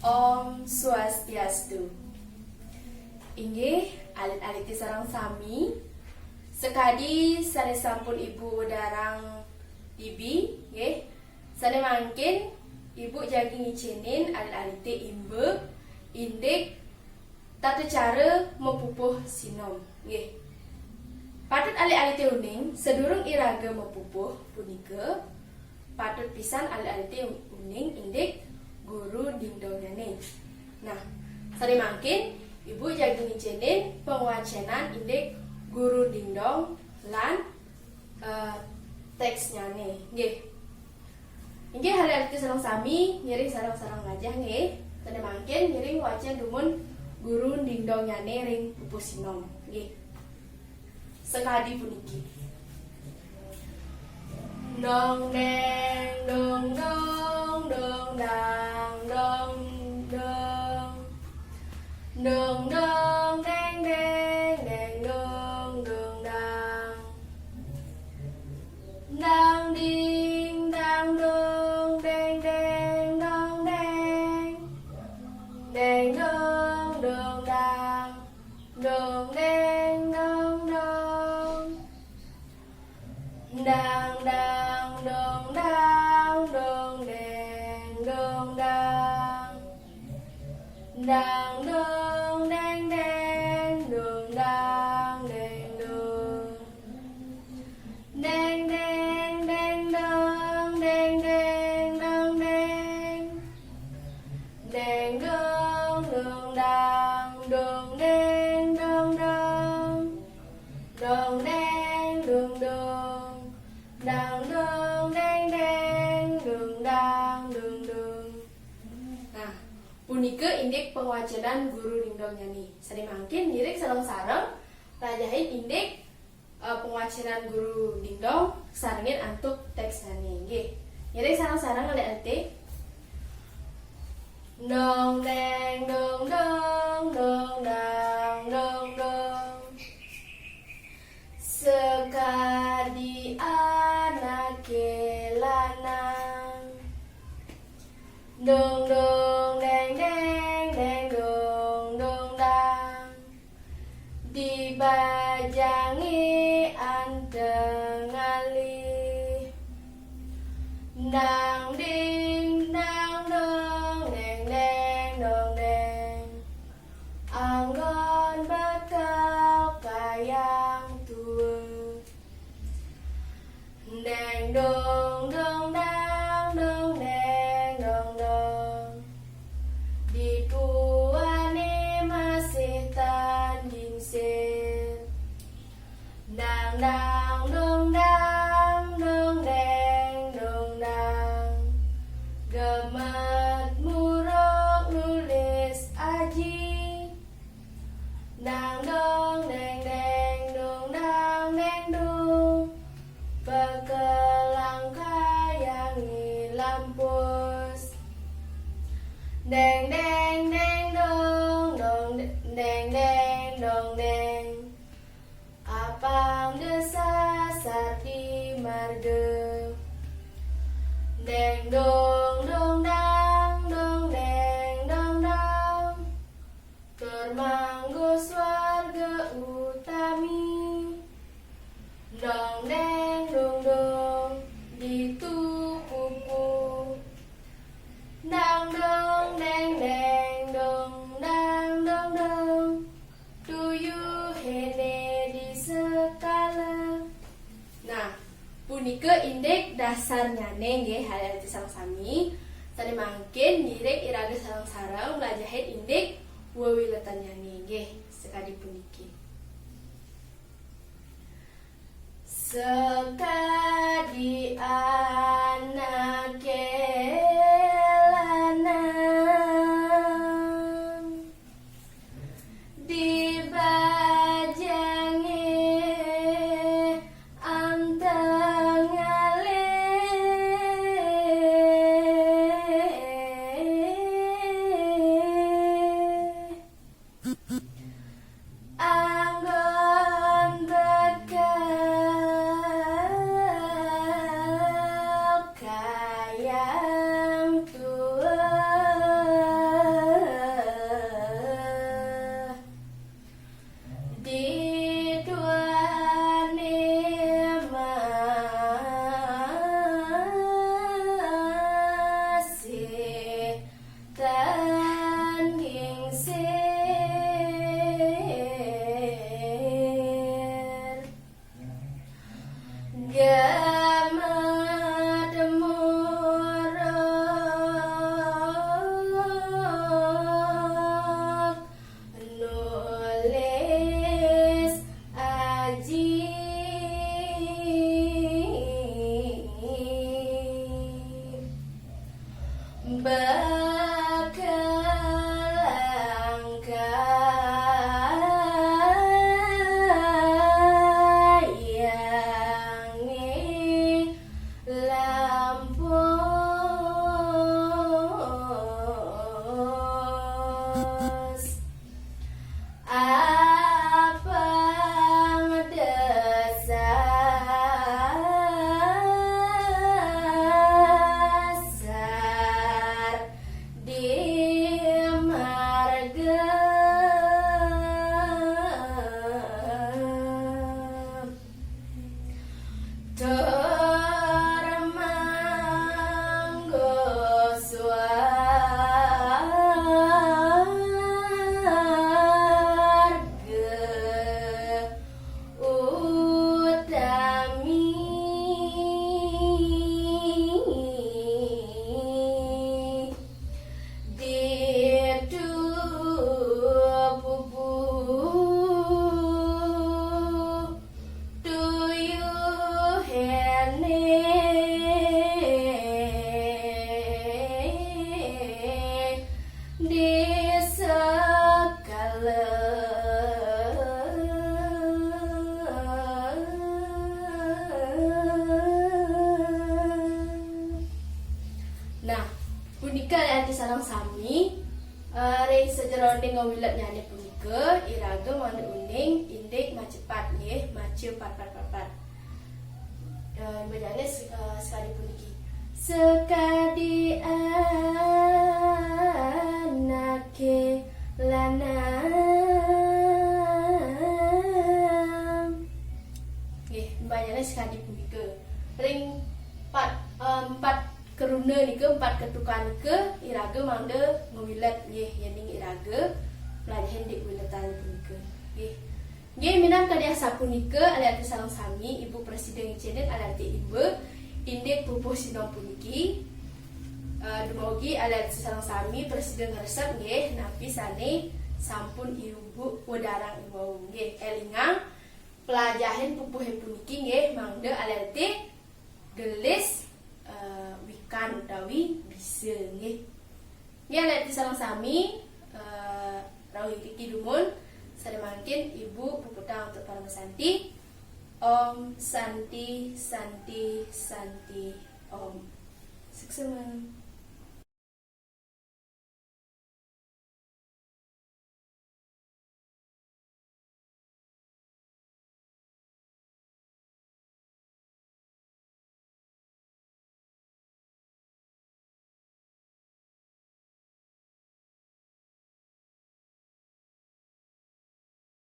Om Swastiastu. Inggih alit-alit sareng sami sekadi sare sampun ibu darang bibi nggih. Sare mangkin ibu jagi ngicinin alit-alit imbe indik tata cara mepupuh sinom nggih. Patut alit-alit uning sedurung iraga mepupuh punika patut pisan alit-alit uning indik guru dingdongnya. Nah, sari mangkin ibu jagi ngicinin penguacenan indik guru dingdong lan teksnya nih, nggih. Inggih hari-hari sareng sami ngiring sareng-sareng ngajah nggih. Tadi mangkin ngiring wacan dumun guru dingdongnya ring pupusinom, nggih. Sekadi puniki. Dong deng dong dong dong dang dong dong dong dong deng deng deng dong dong dang dang ding dang dong deng deng dong deng deng dong dong dang dong deng dong dong dang dang dong dang dong deng dong dang dang dong deng deng dong dang deng dong deng deng deng dong deng deng dong deng deng dong dong dang dong deng dong dong dong deng dong dong dang dong deng deng dong dang dong dong. Nah, punika indik penguacenan guru dingdongnya nih. Sari mangkin ngirik sareng-sareng rajahin indik penguacenan guru dingdong sarengin antuk teksnya nih. Nggih. Ngirik sareng-sareng ngalih-alih dong deng dong dong dong dang dong dong sekadi anak lanang dong dong deng deng deng dong dong dang dibajangi anteng alih dang ding dang dong deng deng dong deng anggon bakal kayang tua deng dong dong dang dong deng dong dong dituane masih tanding sir dang dang dong dang dong deng dong dang gemet murok nulis aji dang dong deng deng dong dang deng dong bekelang kayangi lampus deng deng deng dong dong deng deng dong deng apang desa sardi marga deng dong dong dang dong deng dong dong termanggo swarga utami dong deng dong dong ditupupu dang dong deng deng dong dang dong dong tuyu hene di sekala. Nah, punika indik dasarnya nggih hari-hari sareng-sami. Tadi mangkin ngirik iraga sareng-sareng melajahit indik wewiletannya nggih sekadi puniki. Sekadi anak lanang dibajangi anteng alih anggon bekal kelangi lampus apang dasar di marga Termanggo swarga utami di segala nah punika arti sareng sami rei sejeroning ngawilat nyane punika iraga mangda uning indik macepat nggih mace pat bejane sekali puniki sekadi anake lanang nggih bejane sekadi punika ring empat keruna nika empat ketukan nika iraga mangda ngawilat nggih yening iraga pelajaran dik wilatan punika nggih. Nggih minangka dia sapunika alati sareng sami Ibu Presiden Cenet alati Ibu indik pupuh sinom puniki dumugi alati sareng sami Presiden resep nggih napi sane sampun Ibu wedarang ibu nggih elingang pelajaran pupuh puniki nggih mangda alati gelis wikan utawi bisa nggih. Nggih alati sareng sami rawuh iki dumun sademangkin Ibu puputang untuk para Santi. Om Santi Santi Santi Om. Sukses.